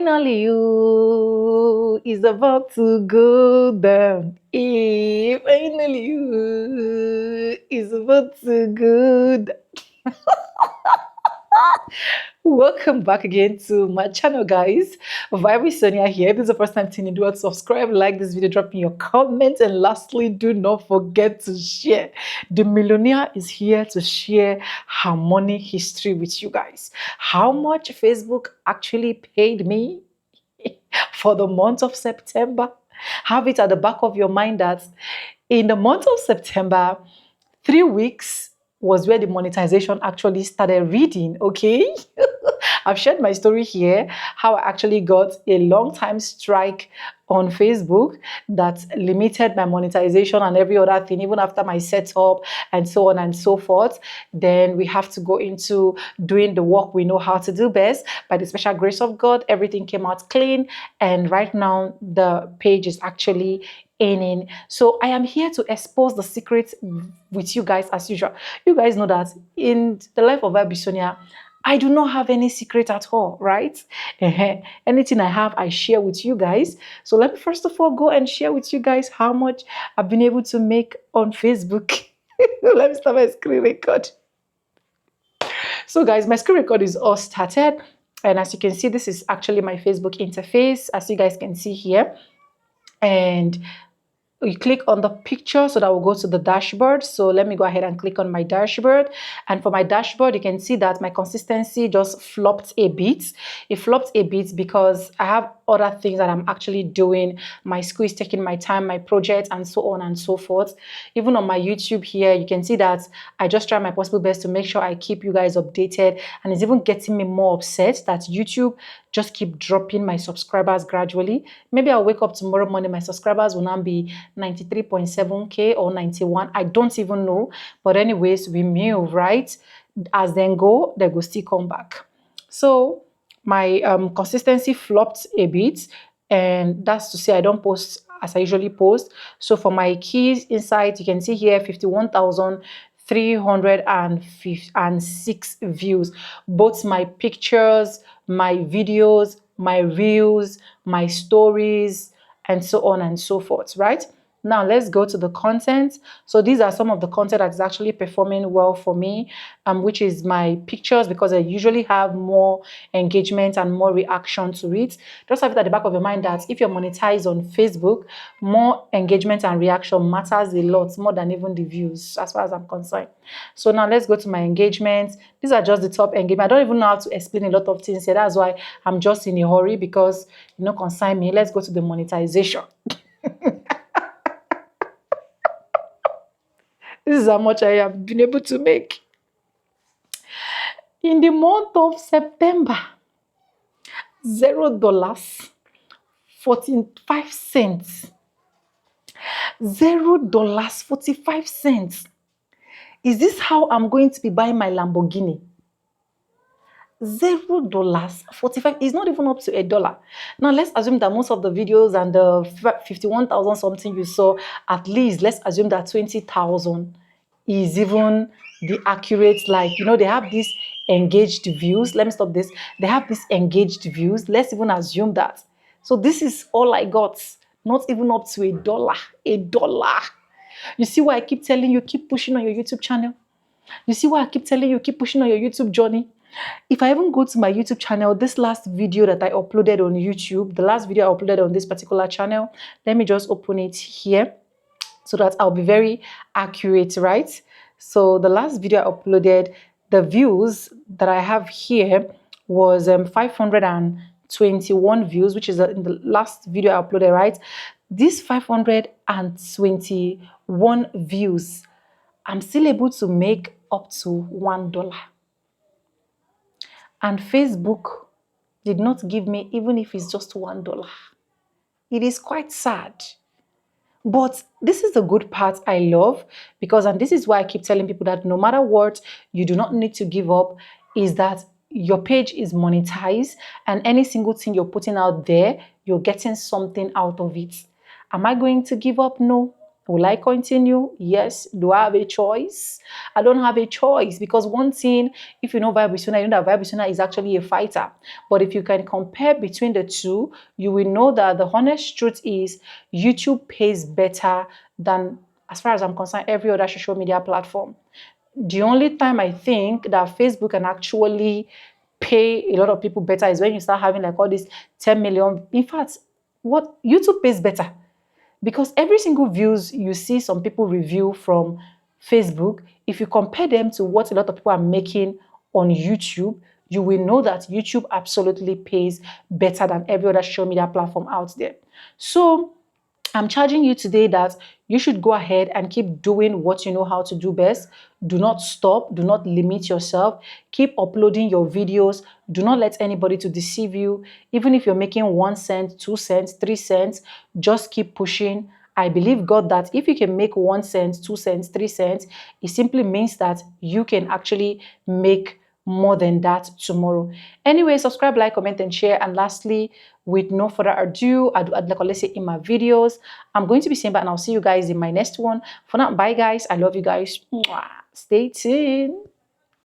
Finally, you is about to go down. Finally, you is about to go down. Welcome back again to my channel, guys. Vibe Sonia here. If this is the first time tuning in, do subscribe, like this video, drop me your comments, and lastly, do not forget to share. The millionaire is here to share her money history with you guys. How much Facebook actually paid me for the month of September. Have it at the back of your mind that in the month of September, 3 weeks was where the monetization actually started reading, okay? I've shared my story here, how I actually got a long time strike on Facebook that limited my monetization and every other thing, even after my setup and so on and so forth. Then we have to go into doing the work we know how to do best. By the special grace of God, everything came out clean. And right now, the page is actually earning. So I am here to expose the secrets with you guys as usual. You guys know that in the life of Abisonia, I do not have any secret at all, right? Anything I have, I share with you guys. So let me first of all go and share with you guys how much I've been able to make on Facebook. Let me start my screen record. So guys, my screen record is all started. And as you can see, this is actually my Facebook interface, as you guys can see here. And you click on the picture so that will go to the dashboard. So let me go ahead and click on my dashboard. And for my dashboard, you can see that my consistency just flopped a bit. It flopped a bit because I have other things that I'm actually doing. My school is taking my time, my project, and so on and so forth. Even on my YouTube here, you can see that I just try my possible best to make sure I keep you guys updated. And it's even getting me more upset that YouTube just keep dropping my subscribers gradually. Maybe I'll wake up tomorrow morning, my subscribers will now be 93.7K or 91. I don't even know. But anyways, we move, right? As then go, they will still come back. So my consistency flopped a bit, and that's to say I don't post as I usually post. So for my keys inside, you can see here 51,306 views. Both my pictures, my videos, my reels, my stories, and so on and so forth, right? Now let's go to the content. So these are some of the content that is actually performing well for me, which is my pictures, because I usually have more engagement and more reaction to it. Just have it at the back of your mind that if you're monetized on Facebook, more engagement and reaction matters a lot more than even the views, as far as I'm concerned. So now let's go to my engagements. These are just the top engagement. I don't even know how to explain a lot of things here. That's why I'm just in a hurry, because you know, consign me. Let's go to the monetization. This is how much I have been able to make. In the month of September, $0, 45 cents. $0, 45 cents. Is this how I'm going to be buying my Lamborghini? $0, 45 is not even up to $1. Now let's assume that most of the videos and the 51,000 something you saw, at least let's assume that 20,000 is even the accurate, like, you know, they have these engaged views. Let me stop this. They have these engaged views. Let's even assume that. So this is all I got, not even up to $1. $1. You see why I keep telling you, keep pushing on your YouTube channel? You see why I keep telling you, keep pushing on your YouTube journey? If I even go to my YouTube channel, this last video that I uploaded on YouTube, the last video I uploaded on this particular channel, let me just open it here so that I'll be very accurate, right? So the last video I uploaded, the views that I have here was 521 views, which is in the last video I uploaded, right? These 521 views, I'm still able to make up to $1. And Facebook did not give me, even if it's just $1. It is quite sad. But this is the good part I love, because, and this is why I keep telling people that no matter what, you do not need to give up, is that your page is monetized, and any single thing you're putting out there, you're getting something out of it. Am I going to give up? No. Will I continue? Yes. Do I have a choice? I don't have a choice, because one thing, if you know Vibrisuna, you know that Vibrisuna is actually a fighter. But if you can compare between the two, you will know that the honest truth is YouTube pays better than, as far as I'm concerned, every other social media platform. The only time I think that Facebook can actually pay a lot of people better is when you start having like all these 10 million. In fact, what YouTube pays better, because every single views you see some people review from Facebook, if you compare them to what a lot of people are making on YouTube, you will know that YouTube absolutely pays better than every other social media platform out there. So I'm charging you today that you should go ahead and keep doing what you know how to do best. Do not stop. Do not limit yourself. Keep uploading your videos. Do not let anybody to deceive you. Even if you're making 1 cent, 2 cents, 3 cents, just keep pushing. I believe God that if you can make 1 cent, 2 cents, 3 cents, it simply means that you can actually make more than that tomorrow. Anyway, subscribe, like, comment, and share. And lastly, with no further ado, like let's say in my videos, I'm going to be saying bye, and I'll see you guys in my next one. For now, bye guys. I love you guys. Mwah. Stay tuned.